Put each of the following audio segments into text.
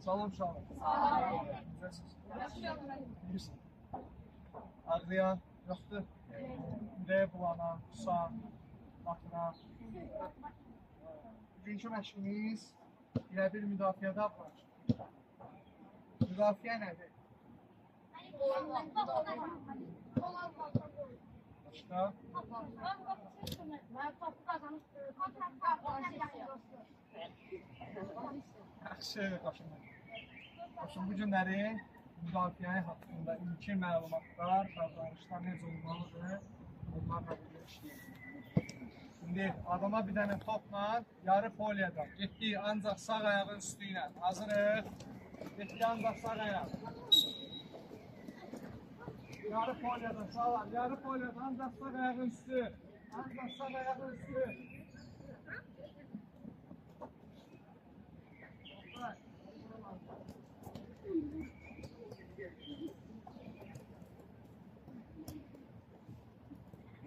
Salam uşaqlar. Salam. Bilirsin. Ağrıyan yoxdur. Ürəyə bulanan, qusan, baxıran. Bugünkü məşqimiz elə bir müdafiədə var. Müdafiə nədir? Başqa? Yaxşı, qaşınır. Qaşın bu günləri müdafiə haqqında ilkin məlumatlar, davranışlar necə olmalıdır, onlarla birlikdə işləyir. Şimdi adama bir dənə topla yarı folyadan getdik ancaq sağ ayağın üstü ilə. Hazırıq. Getdik ancaq sağ ayaq. Yarı folyadan sağlar. Yarı folyadan ancaq sağ ayağın üstü. Ancaq sağ ayağın üstü.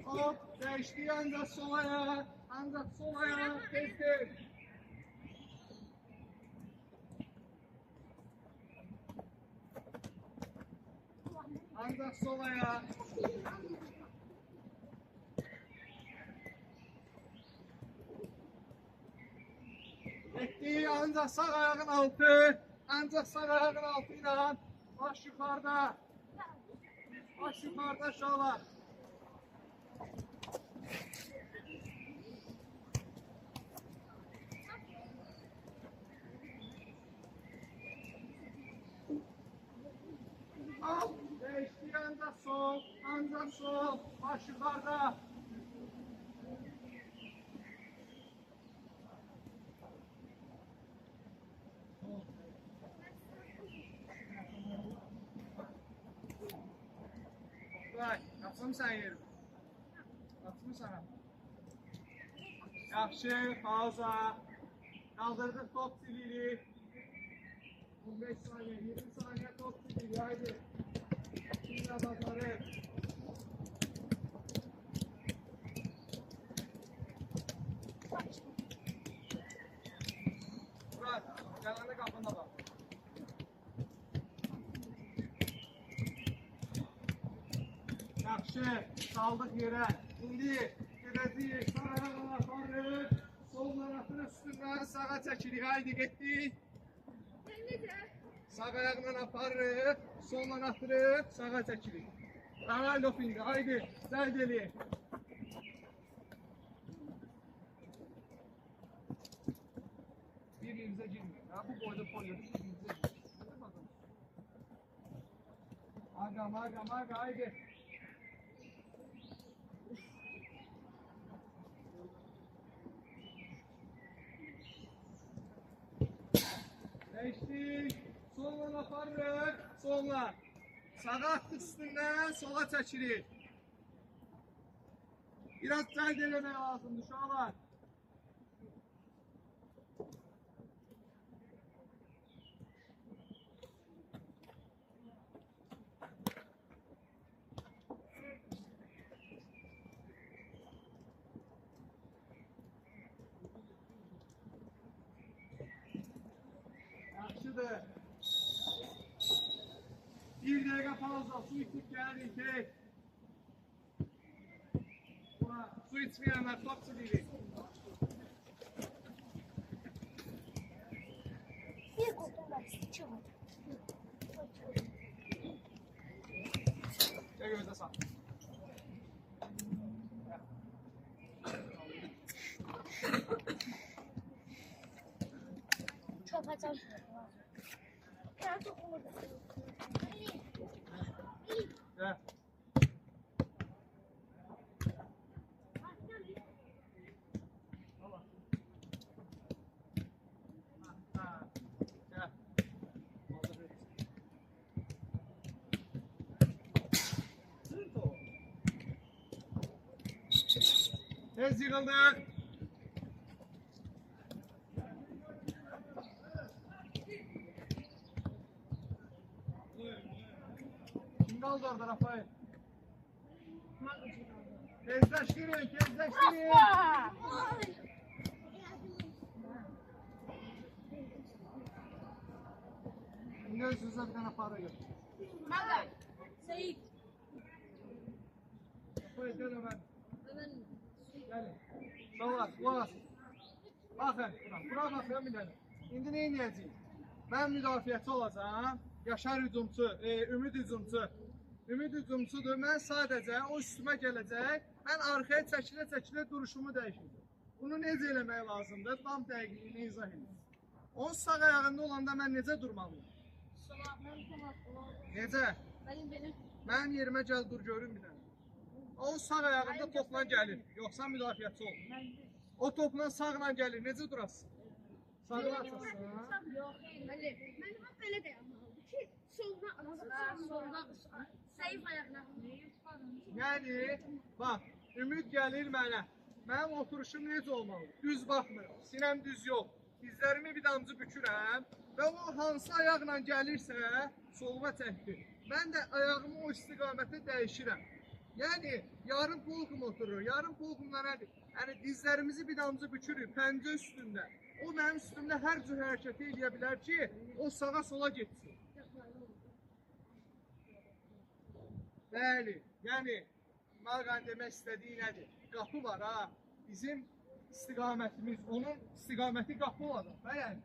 Hop, değişti ancaq sol ayağa, ancaq sol ayağa, tez. Ancaq sol ayağa. Getdi, ancaq sağ ayağın altı, ancaq sağ ayağın altı ilə baş yuxarıda. Baş yuxarıda aşağılar. Al, değişti ancaq sol, baş yuxarıda. Vay, yapsam sen yerim. Yapsam sana. Yaxşı, pauza. Kaldırdık top silirik. 15 saniye, 20 saniye top silirik, haydi. Şimdi adamları. Murat, yanında kapında bak. Yaxşı, saldık yere. İndi gedəcəyik, sağ ayağına aparırıq. Sol qanatın üstündən sağa çəkirik, haydi getdik. Sağ ayağına aparırıq, soldan atırıq, sağa çəkirik. Davay lopindi, haydi, zəyd eləyin. Birbirimize girmeyin. Ya bu boyda polyodu birbirimize girmeyin. Aga, haydi. Değiştik. Solla aparırıq. Solla. Sağa atdık üstündən, sola çəkirik. Biraz cəld eləmək lazımdır uşaqlar. Yaxşıdır. Bir dəqiqə pauza, su içib gəlirik, tek. Su içməyənlər top silirik. Bir kutum var, çıkmadı. Gel gözə sal. Çöp açalım. Ya çok oldu. Gel. Gel. Tez yığıldık. Kim kaldı orada Rafael? Tezleştirin, tezleştirin. İndi özünüzə bir dənə para götürün. Mən Seyid. Buyur, gəlin mən. Gəlin. Şolar, qulaq asın. Baxın, bura baxın bir dənə. İndi nə edəcəyik? Mən müdafiəçi olacağım. Yaşar hücumçu, Ümid hücumçu. Ümid hücumçudur. Mən sadəcə o üstümə gələcək. Mən arxaya çəkilə-çəkilə duruşumu dəyişəcəm. Bunu necə eləmək lazımdır? Tam dəqiqliyini izah edin. Onun sağ ayağında olanda mən necə durmalıyım? Necə? Mənim yerimə gəl dur görün bir dənə. O sağ ayağında topla gəlir. Yoxsa müdafiəçi ol. O topla sağla gəlir. Necə durasın? Sağla açasın. Mən belə dayanmalıydı ki, soluna Seyid ayağına. Yəni, bax, Ümid gəlir mənə. Mənim oturuşum necə olmalı? Düz baxmır, sinəm düz yox. Dizlərimi bir damcı bükürəm və o hansı ayaqla gəlirsə, soluma çəkdir. Mən də ayağımı o istiqamətə dəyişirəm. Yəni, yarım polkum oturur. Yarım polkumda nədir? Yəni, dizlərimizi bir damcı bükürük, pəncə üstündə. O mənim üstümdə hər cür hərəkət edə bilər ki, o sağa sola getsin. Bəli, yəni, Mağan demək istədiyi nədir? Qapı var ha, bizim istiqamətimiz, onun istiqaməti qapı olacaq. Yəni,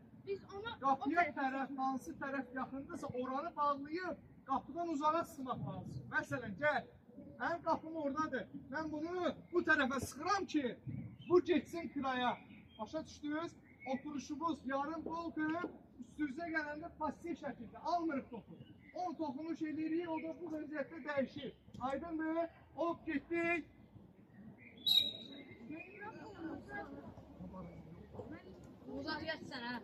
qapıya tərəf, hansı tərəf yaxındırsa oranı bağlayıb, qapıdan uzağa sıxmaq lazım. Məsələn, gəl, mənim qapım oradadır. Mən bunu bu tərəfə sıxıram ki, bu getsin kıraya. Başa düşdünüz? Oturuşumuz yarım polkum, üstünüzə gələndə pasiv şəkildə almırıq topu. 10 toxunuş edirik, o da bu vəziyyətdə dəyişir. Aydındır? Hop, getdik. Uzaq geçsən hə.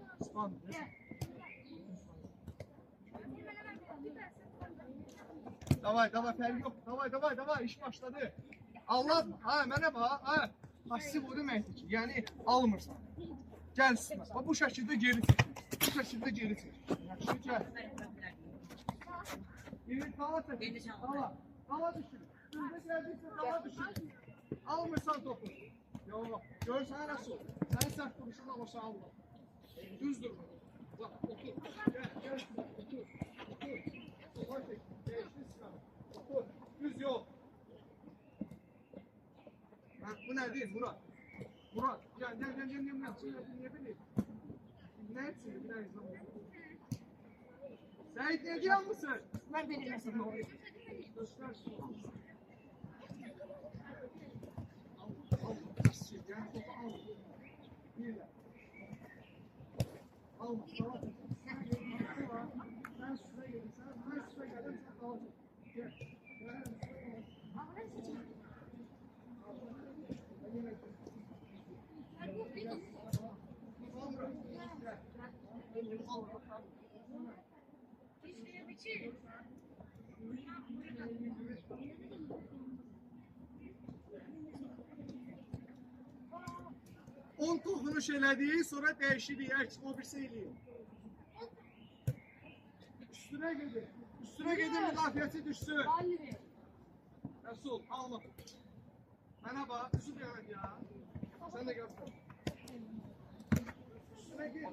Davay, fərq yox. Davay, iş başladı. Allah, ha, mənə bax, ha. Pasiv o deməkdir ki, yəni almırsan. Gəl üstümə. Bu şəkildə geri çəkir. Bu şəkildə geri çəkir. Yaxşı, gəl. Yeni tava çəkir. Tava düşür. Düzdə gəldiksə tava düşür. Almırsan topu. Yox, görsən nasıl? Sən sərt duruşunla başa alma. Düz dur. Bax, otur. Gəl, otur. Sola çək. Değişdi sıra. Otur. Düz yox. Bu nədir? Murat. Gəl. Niyə bileyim? Nə etsin? Bir dənə izləm. Səyid, necə almışsın? Mən bilmirəm. Göstər. On toxunuş elədik, sonra dəyişirik, əks o birisi eləyir. Üstünə gedir, müdafiəçi düşsün. Rəsul, alma. Mənə bax, su demək ya. Sən də gəlsin. Üstünə gir.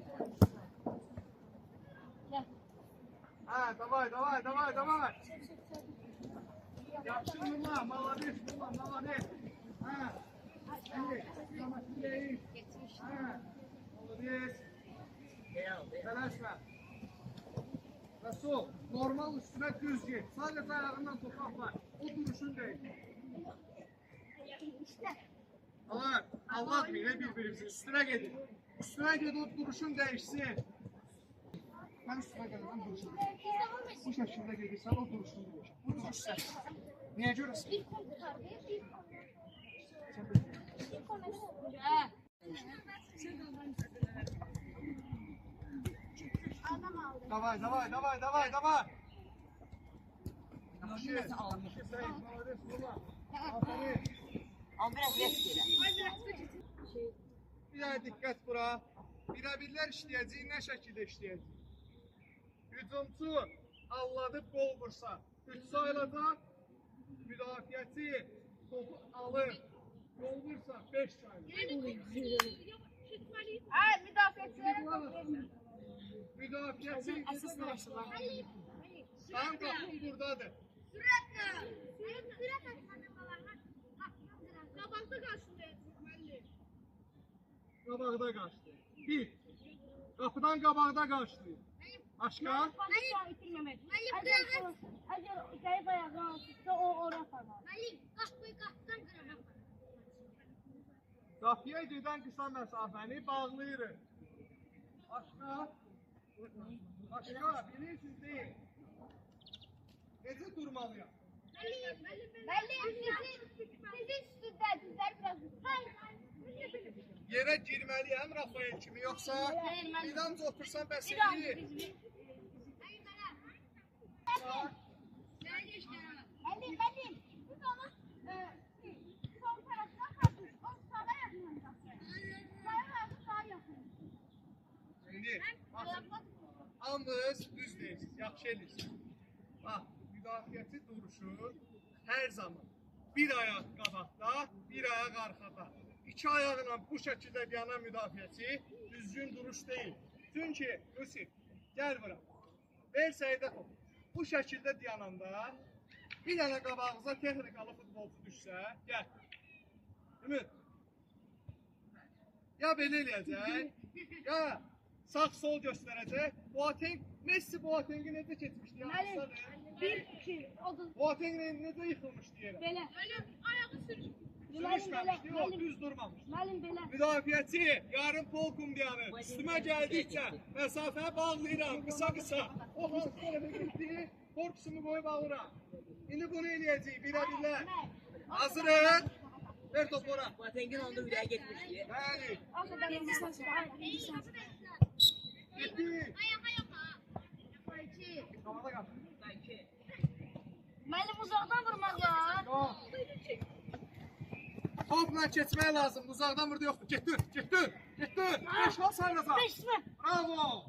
Ha, davay. Yaxşı Nurla, malades. Ha. Tələsmə. Rəsul, normal üstünə düz get. Sadəcə ayağından toxaq var. O duruşun deyil. Allah bilir bir-birimizin üstünə gedin. Üstünə gedin, o duruşun dəyişsin. Mən üstünə gəlirəm, duruşun dəyişsin. Bu şəkildə gedirsən, o duruşun dəyişsin. Bu duruşsun. Niyə görəsən? Bir konu tutardı, bir konu. Adam aldı. Davay. Yaxşı. Səyid, malades, Nurla. Aferin. Ama biraz res gelir. Bir dənə diqqət bura. Birə-birlər işləyəcək, nə şəkildə işləyəcək? Hücumçu alladıb qol vursa, 3 sayılacaq. Müdafiəçi topu alır, qol vursa 5 sayılacaq. Müdafiəçilərə top verir. Müdafiəsi Əsaslar var. Sənin qapın buradadır. Qabaqda qarşılayacaq müəllim. Qabaqda qaçdı. Bir. Qapıdan qabaqda qaçdı. Başqa? Müəllim itirməmək. Əgər gəlib ayağını alsınsa o ora aparar. Müəllim qapıdan qırağa. Qapıya gedən qısa məsafəni bağlayırıq. Başqa? Başqa? Bilirsiniz deyil. Necə durmalıyam? Müəllim sizin üstündə dizlər biraz. Yerə girməliyəm Rafael kimi, yoxsa bir damcı otursan bəs edir. Müəllim, biz onu sol tərəfdən qaçmış, o sağa yaxınlaşır. Sağa yaxın. İndi, baxın, hamınız düz deyirsiniz, yaxşı edirsiniz. Bax, müdafiəti duruşu hər zaman bir ayaq qabaqda, bir ayaq arxada. İki ayağıyla bu şəkildə dayanan müdafiəçi düzgün duruş deyil. Çünki, Yusif, gəl bura. Ver səydə top. Bu şəkildə dayananda bir dənə qabağınıza texnikalı futbolçu düşsə, gəl. Ümid. Ya belə eləyəcək, ya sağ-sol göstərəcək. Boateng, Messi Boateng'i necə keçmişdi? Müəllim, 1-2, odur. Boateng necə yıxılmışdı yerə? Belə. Ayağı sürüşmüşdü. Sürüşməmişdi, o düz durmamışdı. Müəllim, belə. Müdafiəçi yarım pol qumdiyanı üstümə gəldikcə məsafə bağlayıram, qısa-qısa. O hansı tərəfə getdi, korpusumu qoyub alıram. İndi bunu eləyəcəyik, birə-birlə. Hazırıq. Ver topu ora. Boateng'in onda ürəyə getmişdi. Bəli. Getdi. Havada qalsın. Müəllim, uzaqdan vurmaq var. Yox. Topla keçmək lazım. Uzaqdan burada yoxdur. Getdin, getdin, getdin. 5 hal sayılacaq. 5-0. Bravo.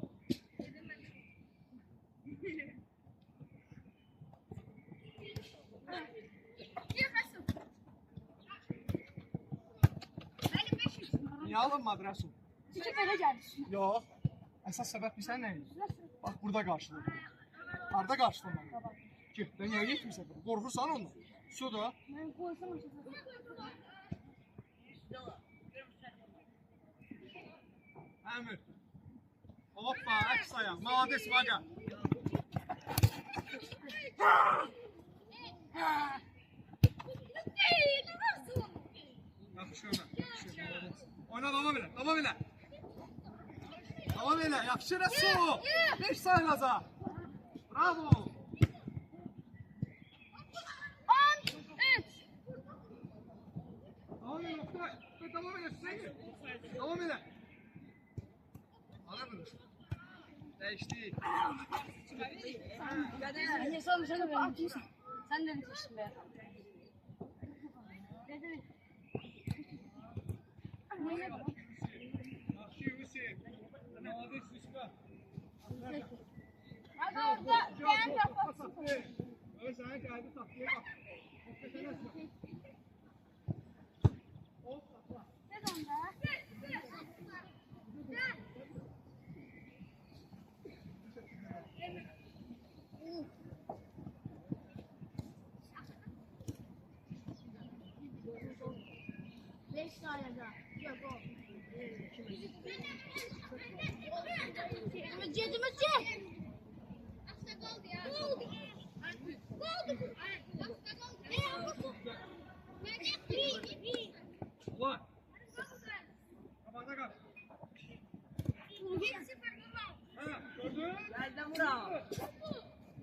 Niyə alınmadı Rəsul? Çünki belə gəldi. Yox. Əsas səbəb bilsən nə idi? Bax, burada qarşıladı. Harada qarşıladı? Getdən niyə getmirsən? Qorxursan ondan. Suda. Mən qoysam Əmir. Hoppa, əks ayaq. Malades vaqa. Yaxşı ona. Oyna, davam elə, davam elə. Davam elə, yaxşı Rəsul. 5 sayılacaq. Bravo. 13. Davam elə, Oktay. Davam elə, Hüseyin. Davam elə. Ala bunu. Dəyişdik. Ne sormuşsun da ben. Sen de demişsin be. Yaxşı Hüseyin. Malades üstə. Hadi orada ben kapatsın. Öyle sana geldi takviye bak. Ne donda? Beş tane daha. Yok o. Cedimizce. Ulan. Kabağda kal. Ha, gördün? Nereden bravo?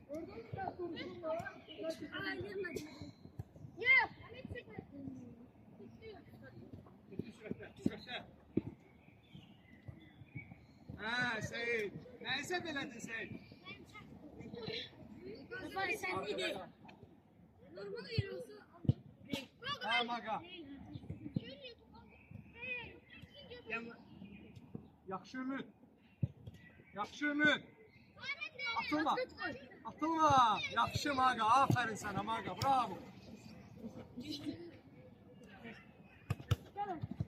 Gördün mü sen duruşun var? Ha, Seyit. Neyse beledin Seyit. Sen iyi. Normal yürüyorsun. Ha, maga. Yaxşı Ümid. Yaxşı Ümid. Atılma. Atılma. Yaxşı maga. Aferin sana maga. Bravo.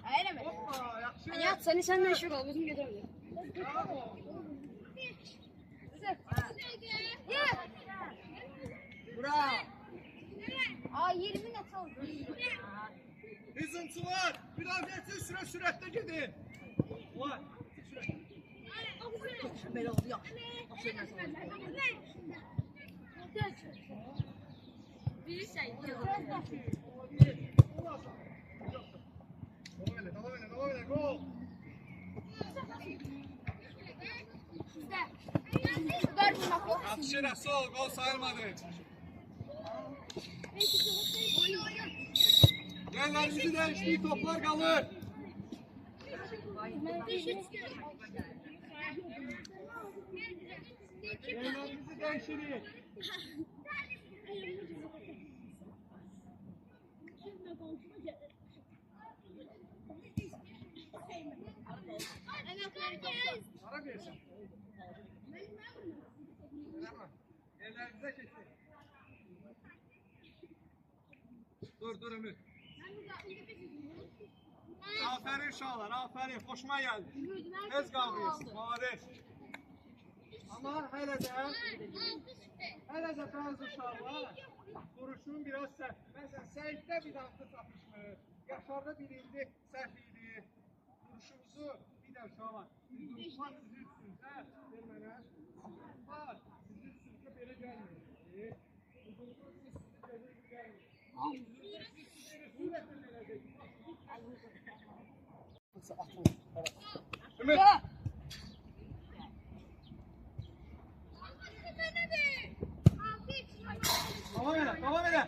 Hayır mi? Hoppa. Yaxşı. Hayat seni senden şok ol. Bizim götürelim. Bravo. Bravo. Aa 20 net oldu. Hücumçular, müdafiəçi sürətlə gedin. Ulan, Böyle oldu ya. Aferin sana. Bir şey. Devam elə, gol. Atışırə, sol, gol sayılmadı. Yerlərimizi dəyişdik, toplar qalır. Yerlərimizi dəyişirik. Hara versin? Yerlərimizə keçdik. Dur Ümid. Aferin uşaqlar, aferin. Xoşuma gəldi. Tez qalmayız. Malades. Ama hələ də bazı uşaqlar duruşun biraz səhv. Məsələn, Səiddə bir dağda tapışmır. Yaşarda birinci səhv idi. Duruşumuzu bir də uşaqlar. Duruşlar sizin üstünüzə vermənə. Var, sizin üstünüzə belə gəlmir. Duruşlar sizin üstünüzə belə gəlmir. Ümid. Devam elə.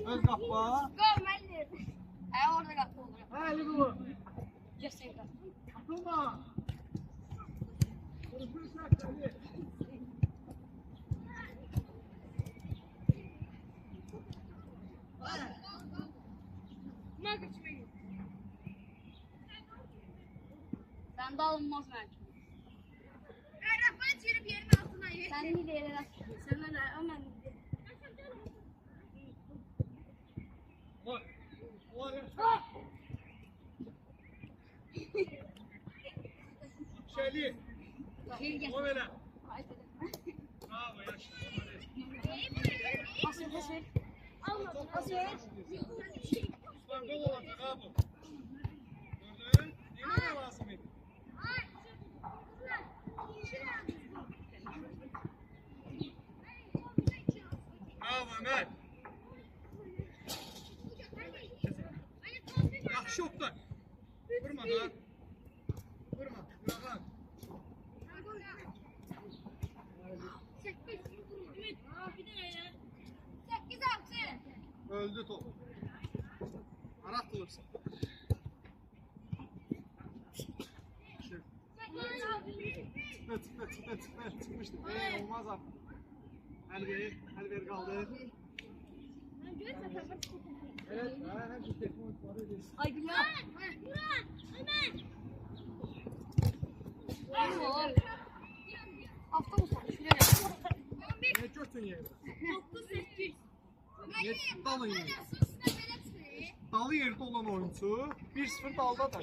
Öz qapma. Gol mənim. Orada qapı olur. Həli bu. Göstər. Atılma. Duruşun səhvləri. Sen de alınmaz belki. Sen iyi değil herhalde. Sen de hemen Şeli. gel. O böyle. Bravo yaşlı. Pas ver. Pas ver. Osman gol olacak abi. Gördün? Yine ne lazım idi? Bravo Ömer. Yaxşı opda. Vurma da. Vurma. Bırakın. Öldü top. Arak bulursun. Çıkma. Çıkmıştı. Olmaz artık. Elver kaldı. Evet. Her bir tekme var öyle. Ay biliyorum. Hafta mı sonra? Ne götün yeri? Dalın yeri. Dalı yerde olan oyuncu 1-0 dalda da.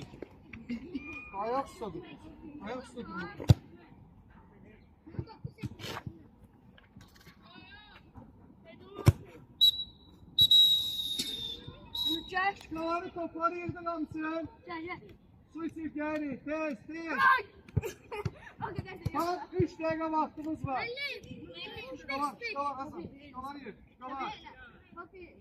Ayak üstə dur. Ayak üstə dur. Gel. Şuraları topları yerden almışsın. Gel. Su içip geri. Tez. O kadar. Tamam 3 dakika vaktimiz var. Şuralar Hasan. Şuralar yer. Şuralar. Hamsın yer.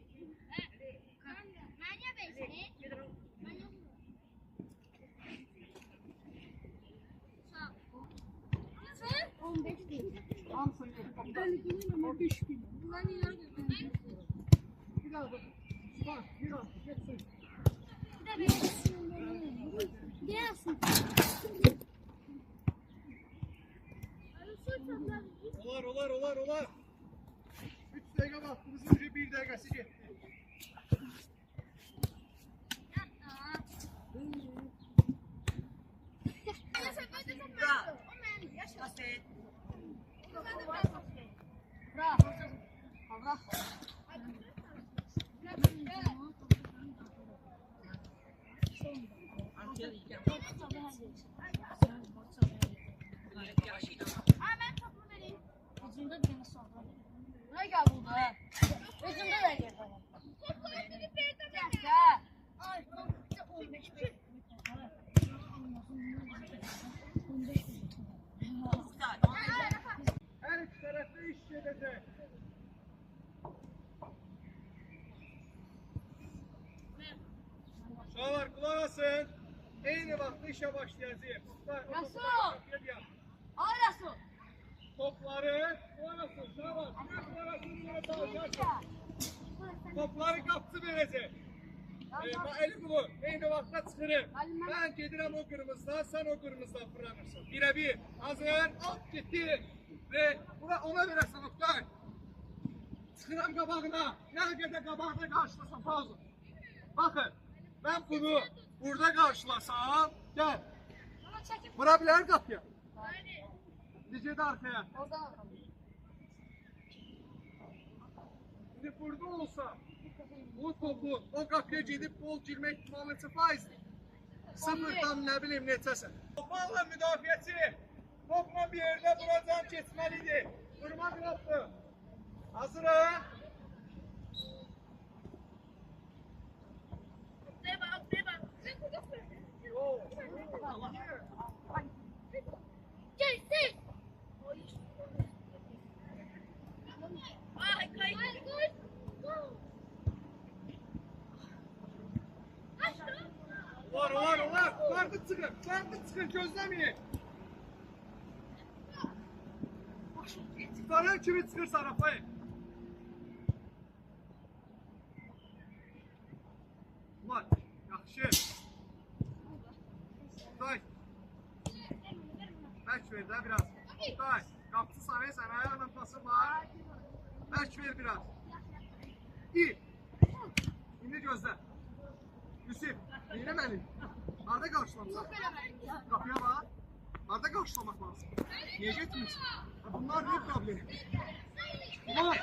Bir daha dur. Bak bir an. Geçsin. Olar. 3 dakika vaktimiz önce 1 dakikası gitti. Bravo. Aferin. işe başlayacağız. Nasıl? Ay Rasul. Topları, orası, sağ ol. Topları kaptı verəcək. Eli kulu, eyni vaxtda çıxırım. Ben gedirəm o qırmızıdan, sen o qırmızıdan fırlanırsın. Bir. Hazır, gitti. Ve ona verəsən Oktay. Çıxıram qabağına. Nə qədər qabağına qarşılasam, pauzu. Bakın, ben bunu burada karşılasam, gel. Vura bilər qapıya. Necə də arkaya. Şimdi burada olsa, bu topu o kapıya gidip gol girme ihtimali faizdir. Sıfırdan ne bileyim neçəsə. Topla müdafiəçi, topla bir yerde buradan geçmelidir. Vurma yaptı. Hazır ha? Gelsin. Ay kayıt. Var. Kartı çıkın, gözlemeyin. Tutarın kimi çıkır sarafayı. Ulan, yaxşı. Tutay. Bək ver də biraz. Tutay, qapısı sana, sen ayağla pası var. Bək ver biraz. İyi. Şimdi gözle. Yusuf, neyləməli? Arada qarşılamısan? Kapıya bak. Arada qarşılamak lazım. Niye getmirsin? Bunlar ne problemi? Ulan!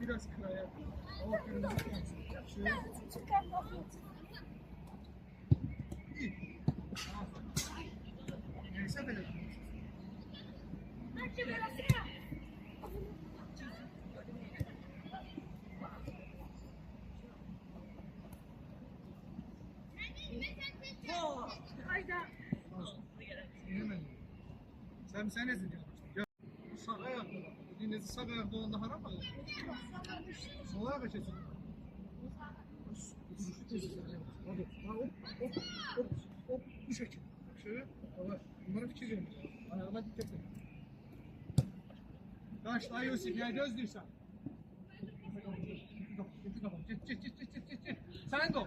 Biraz kıraya. O kırmızı kalsın. İyi. Neyse böyle. Sen ezin ya. Sağ ayakta. Dinlezi sağ ayakta olanda haram mı? Sol ayağa geçesin. Hop, bu şekil. Şöyle, baba, bunlara fikir verin. Ayağına dikkat edin. Kaçla Yusuf, ya göz değilsen. Git.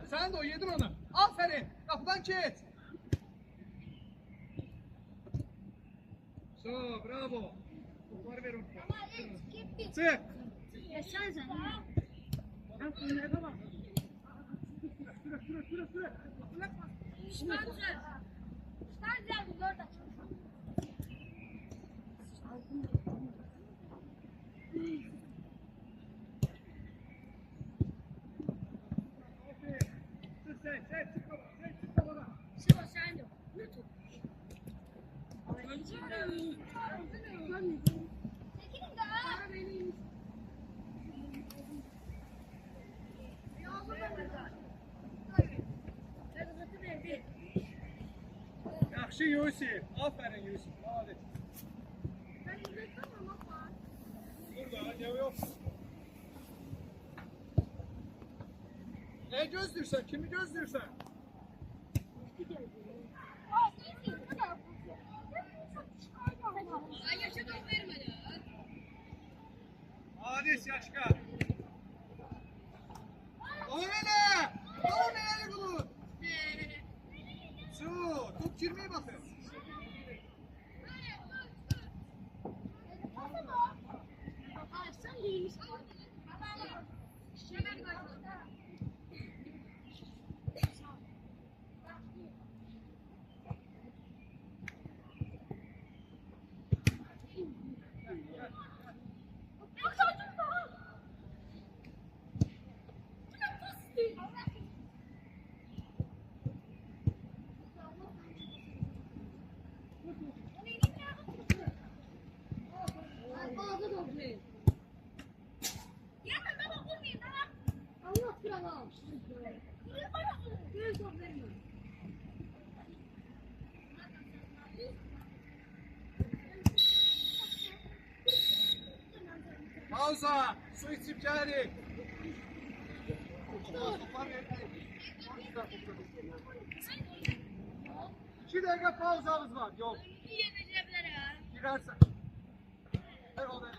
Sen de o, yedin onu. Aferin, kapıdan git. So, bravo. Topları ver onu. Çık. Yaşar Süre. Sen çık baba. Yaxşı Yusuf. Aferin Yusuf. Hadi. Burada ne yok. Ne gözlürsen, kimi gözlürsen. Adis Yaşka. O ne? O ne bunu? Su, top girmeye bakın. Pausa, su içip geldik. 2 dakika pauzamız var. Yok. Girersen. Ver o da.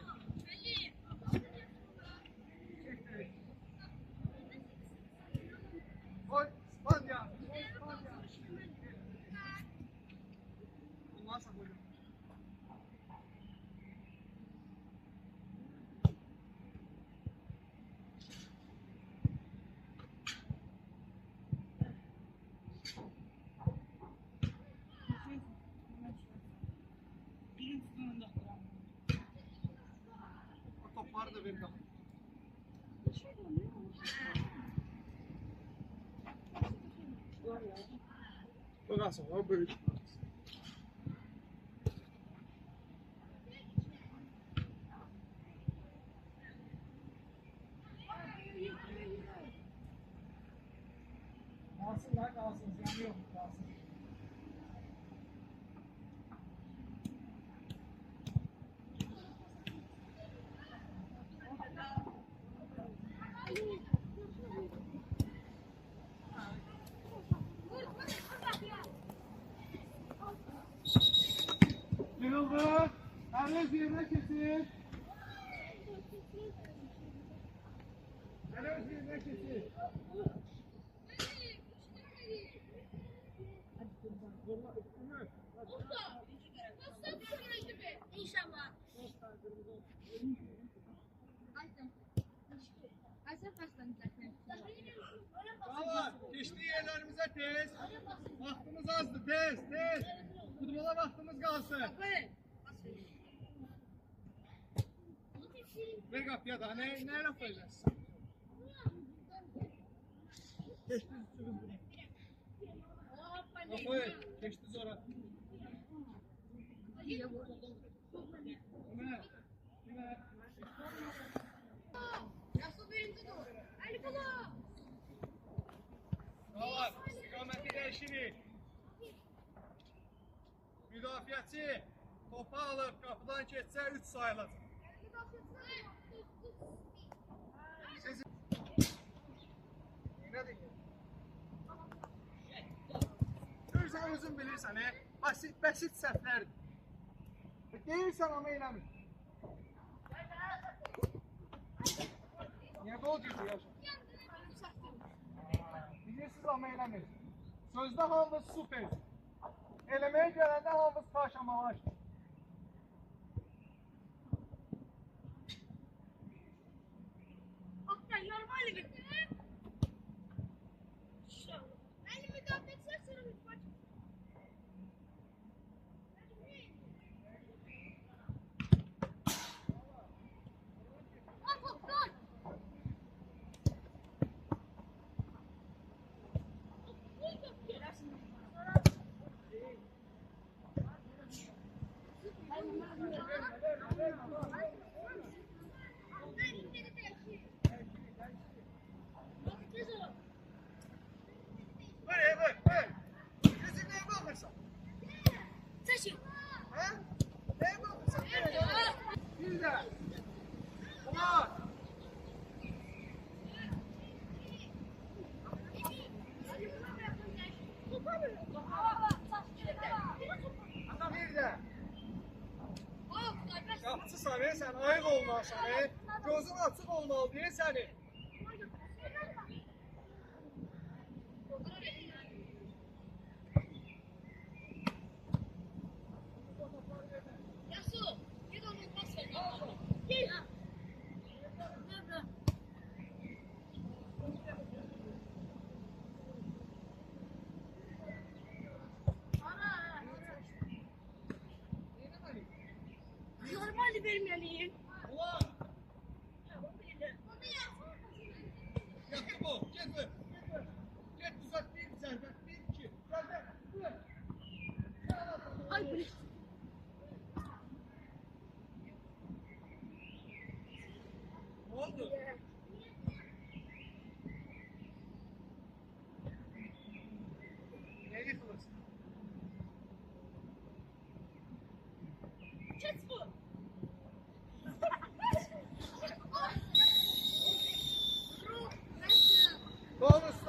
Oy, İspanya. Bundan sonra koydum. O topları da verin. Ondan sonra böyle. Kalsın lan kalsın. Ziyanı yok kalsın. Yıldı. Herkes yerine kesin. Herkes yerine kesin. İnşallah. Valla geçtiği yerlerimize tez. Vaktimiz azdı tez. Futbola vaktimiz kalsın. Ver kapıya da ne laf edersin? Geçti üstümüz bunu. Aferin geçti sonra. Ömer. Valla istikameti değişini. Müdafiəçi topu alıp kapıdan geçse 3 sayılır. Görürsən özün bilirsən, basit səhvlərdir. Deyirsən ama eləmir. Niye gol girdi yaşa? Bilirsiniz ama eləmir. Sözde hamımız süper. Elemeye gelende hamımız taşlamalar. Ver. Gözün neye bakırsan? Ha? Neye bakırsan? Bir de. Ulan. Bir de. Yapçısan sen ayık olmalısan. Gözün açık olmalı diye seni. Normalde vermeliyim. Ulan. Yaptı bu. Git ver. Git düzelt bir zerbe. Bir iki. Gel. Ay bu ne? Ne oldu? Ne yıkılırsın? Kes bu.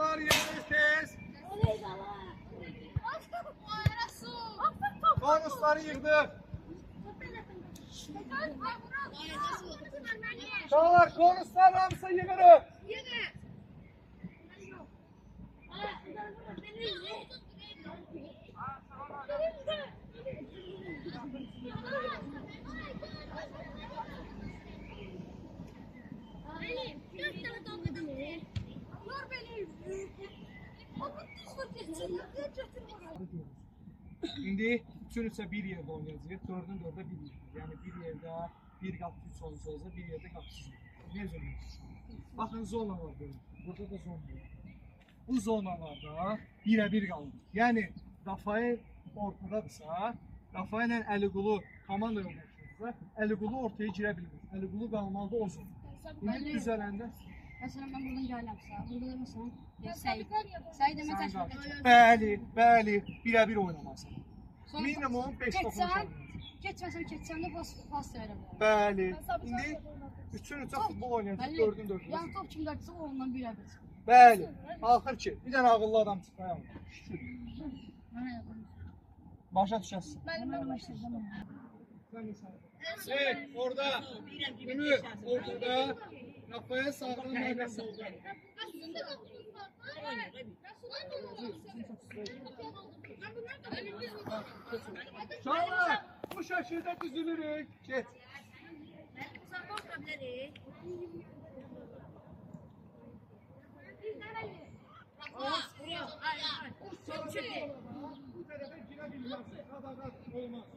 Konuslar yığılır tez. Konusları yığdık. Uşaqlar, konuslar hamısı yığırıq. İndi üçünüzsə bir yerdə oynayacağıq. Dördün dördə bir yerdə. Yəni bir yerdə bir qap 3 oynayacağız, bir yerdə qap 3. Necə oynayacağız? Baxın zonalar görün. Burada da zona var. Bu zonalarda birə-bir qalır. Yəni Rafael ortadadırsa, Rafael ilə Əliqulu komanda yoldaşlarsa, Əliqulu ortaya girə bilmir. Əliqulu qalmalıdır o zona. İndi düzələndə Məsələn, mən buradan gəlirəmsə, burada da məsələn, Səid demə təşkil bəli, bəli, birə-bir oynamalısan. Minimum 5 topu Keçsən də pas verə bilər. Bəli. İndi üçün-üçə futbol oynayacaq, dördün dördün. Yəni top kimdədirsə o ondan birə-bir. Bəli. Axır ki, bir dənə ağıllı adam çıxdı ayağına. Başa düşəsən. Mən başlayacağım. Evet, orada. Ümit, ortada. Rafael sağdan Məhəmməd solda. Uşaqlar, bu şəkildə düzülürük. Get. Bu tərəfə girə bilməzsin. Qadağat olmaz.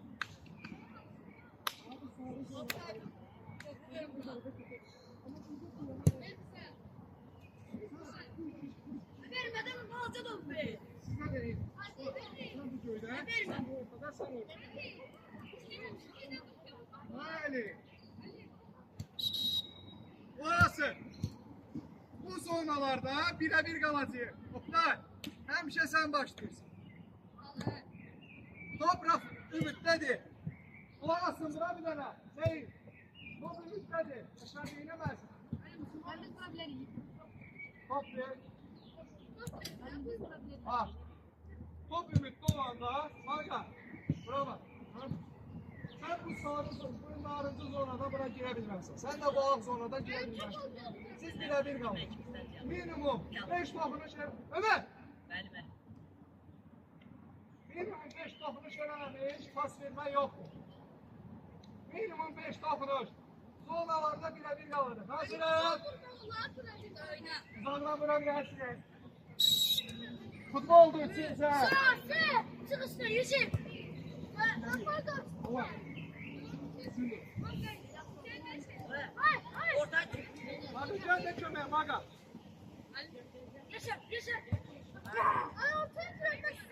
Sizə vereyim. Sən bu göydə, sən bu ortada, sən ortada. Bəli. Orası. Bu zonalarda birə-bir qalacaq. Oktay, həmişə sən başlayırsan. Top Ümid'dədir. Qulaq asın bura bir dənə. Seyir. Top Ümid'dədir. Aşağı deyinəməz. Top ver. Bak. Top Ümid'də olanda, Marqa, bura bak. Sen bu sağ narıncı zonada bura girə bilməzsən. Sen de bu ağ zonada girə bilməzsən. Siz birə-bir qalın. Minimum 5 topunu Ömer! Minimum 5 topunu şöyle pas vermək yoxdur. Minimum 5 topunu. Zonalarda birə-bir qalır. Hazırız. Uzaqdan bura gəlsin. Futboldur üçüncə. Çıx üstə, Yusuf. Allah. Maga gəl də kömək, Maga. Yaşa. Ay, ortaya bırakmışsın.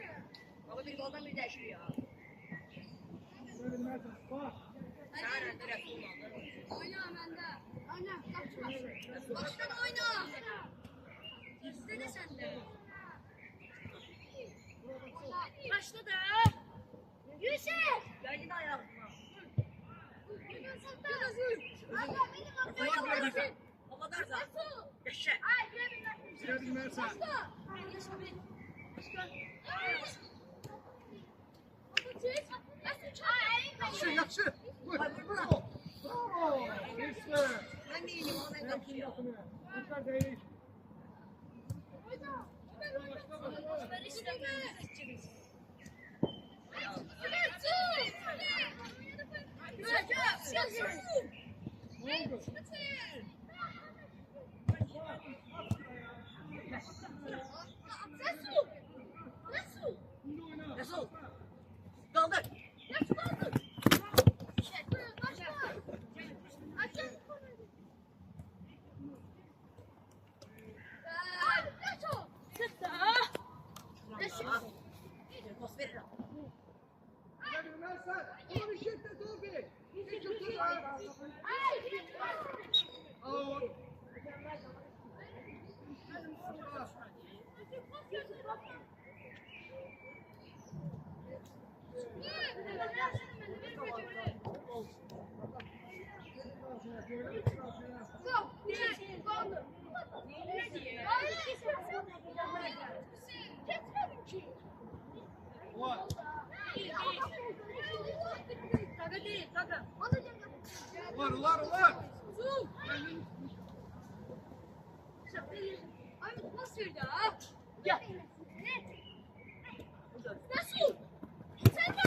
Baba bir goldan bir değişiyor ya. Söylemezsin, bak. Oyna bende. Oyna, kaçmasın. Baştan oyna. İstene sen de. Başla da. Yusuf. Geldi de ayağım. O kadar zaten. Yaşa. Girebilmezsen. Yakşı. Buyur. Bravo. İşte. Ben de iyiyim ona ben kaçıyor. Tekrar değil. Nasıl? Kaldır. Atmosferi. Girebilmezsen. Onu bir şekilde dur bir. Ular. Abi pas verdi ha. Gel. Nasıl? Sen de.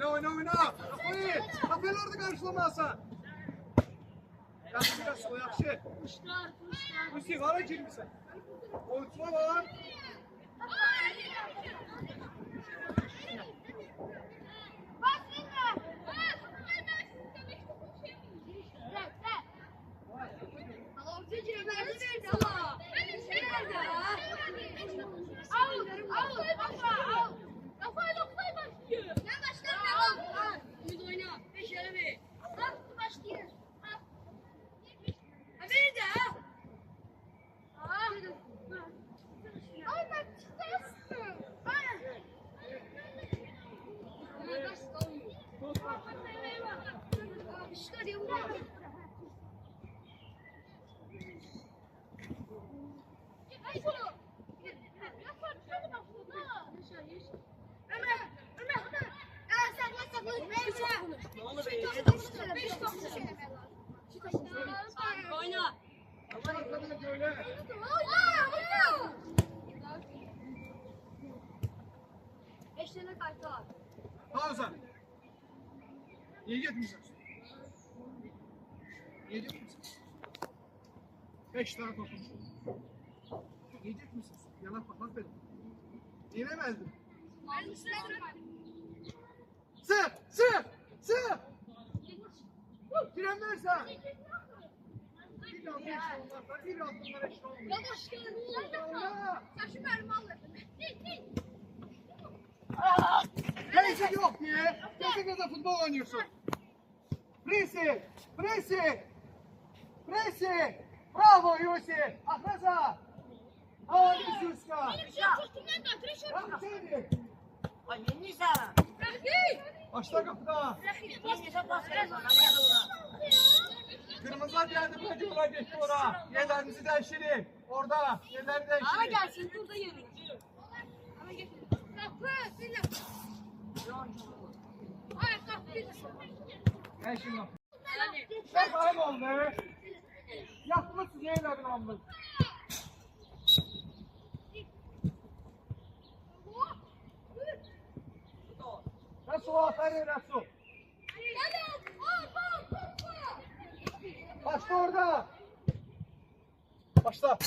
Oyna. Kafayı orada karşılama Hasan. Yaxşı biraz o yaxşı. Kuşlar. Hüseyin hara girmişsin? Oyuncular var. Bas verme. Allah tecrübe verdi Allah. Nerede ha? Al. Kafayla başlıyor. Ne başlar? Al. Ümit oyna. Beş yere ver. Al başlıyor. Al. Nerede ha? Ay ben çıkarsın. Oyna. Beş tane kartı var. Tamam sen. İyi gitmişsin. 5 tane topum. Yiyecek misin? Yanak bakmaz benim. Yenemezdin. Sığ! Giremezsen. Bir altınlar eşit olmuyor. Saçı mermi alırdım. Neyse yok diye. Neyse de futbol oynuyorsun. Presi. Bravo Yusuf. Akrasa. Hadi Suska. Bak seni. Ay Nisa. Başla kapıda. Nisa pas ver. Hadi ona. Kırmızılar geldi buna yola geçti oraya. Yerlerinizi değiştirin. Orada yerlerini Ana değiştirin. gelsin burada yürü. Gel şimdi. Sen kaybol be. Yakmışsın yeğenlerin amlık. Nasıl o aferin nasıl? Başla orada. Başla.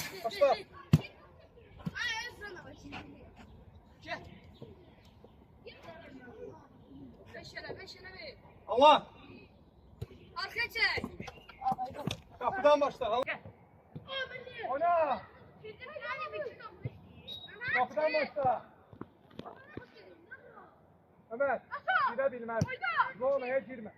Allah. Arka çek. Kapıdan başla. Allah. Oyna. Kapıdan başla. Ömer. Gire bilmez. Zonaya girme.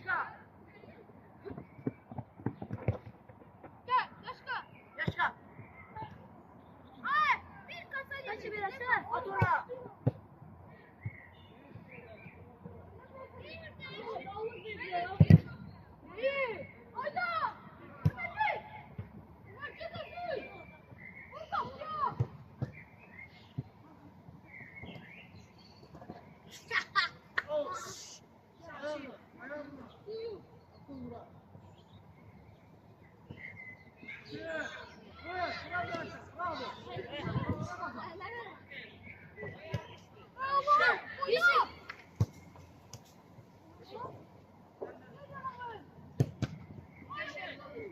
Oyna. Yaşa. At ona.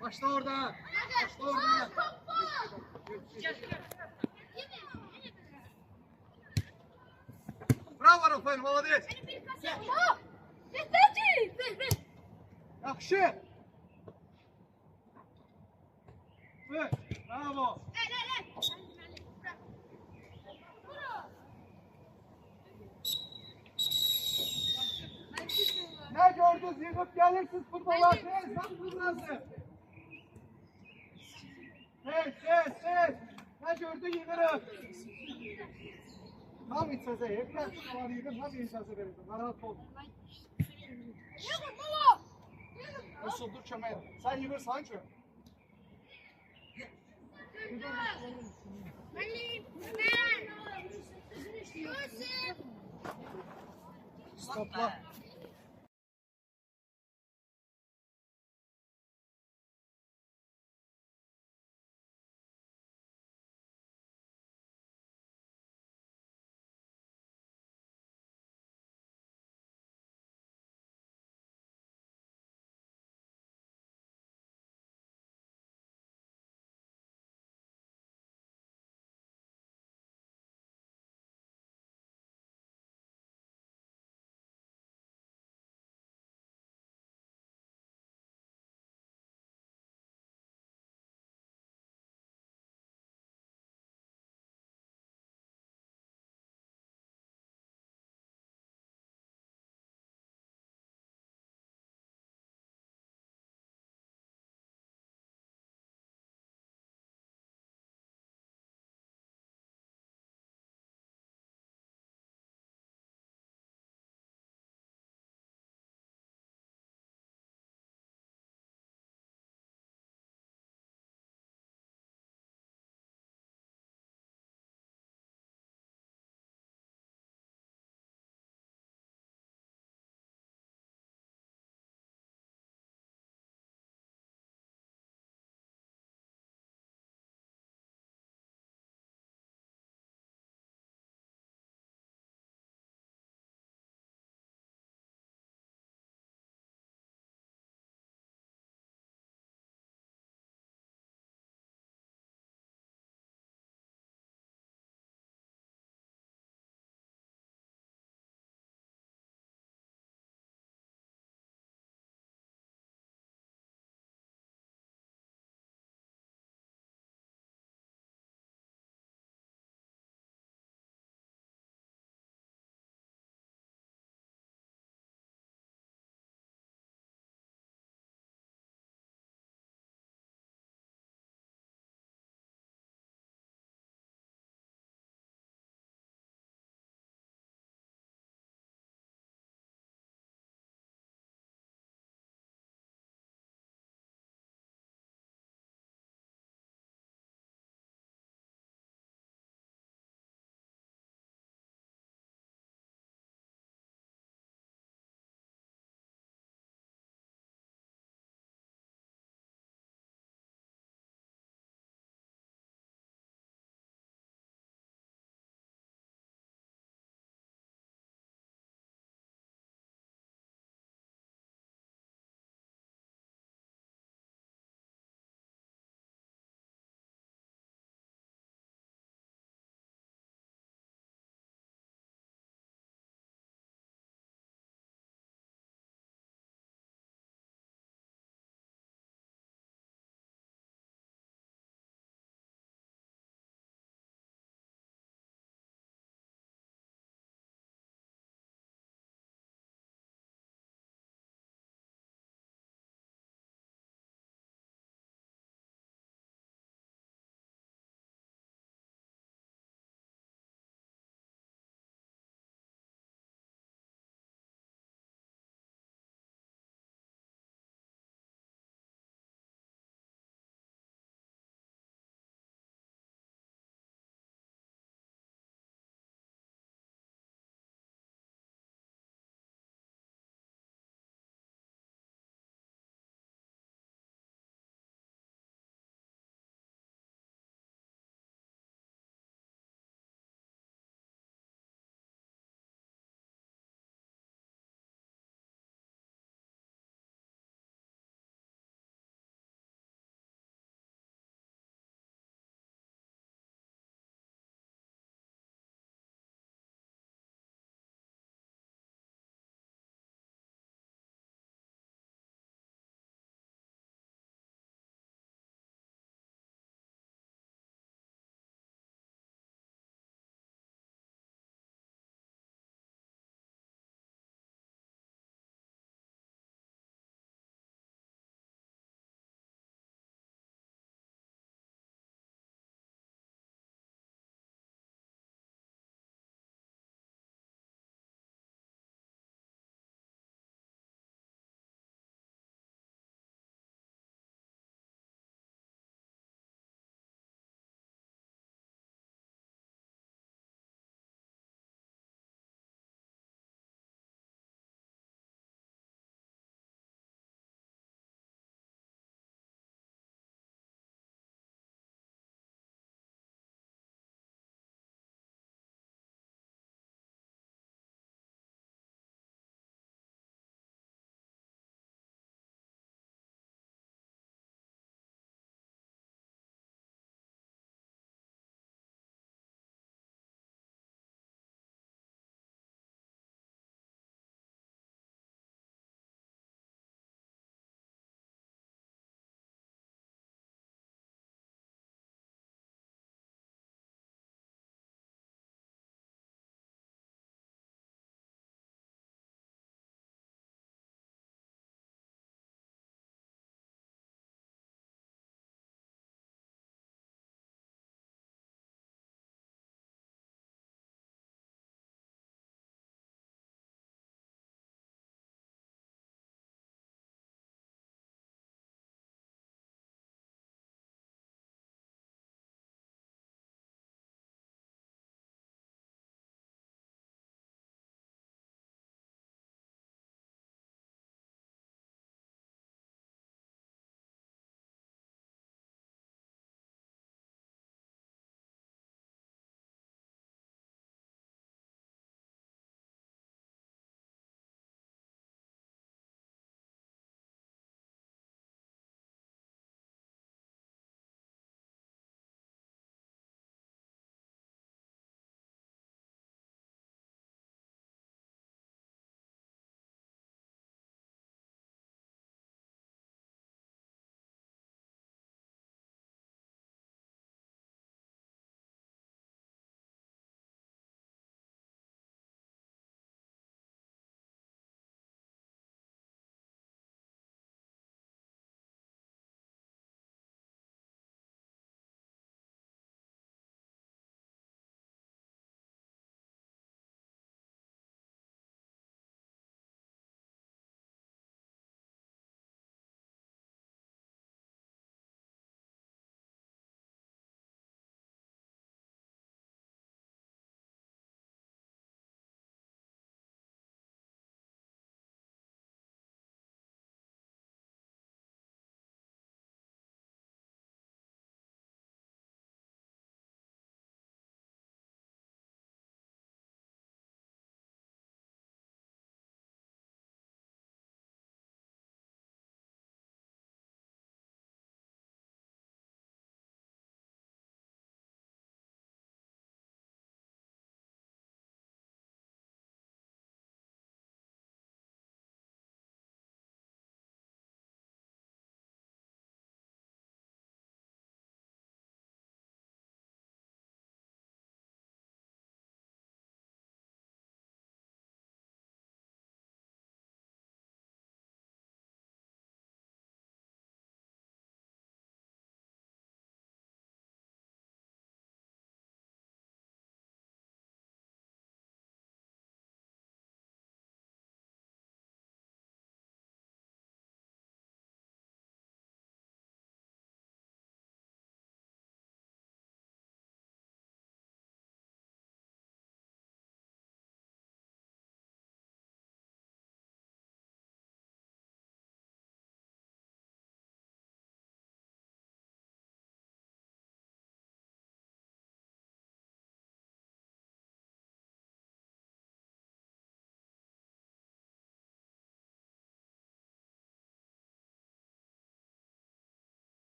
Başla orada. Başla orada. Bravo Rafael, молодец. Yaxşı. Evet, bravo. Ne gördünüz? Yığıp gelirsiniz futbola. Tez, yapsınız lazım. Tez. Ne gördün yığırım. Tam içseze, hepler var yığın, tam içseze verirdim. Narahat olma. Nasıl dur çömeğe. Sen yığırsan çöp. Stopla.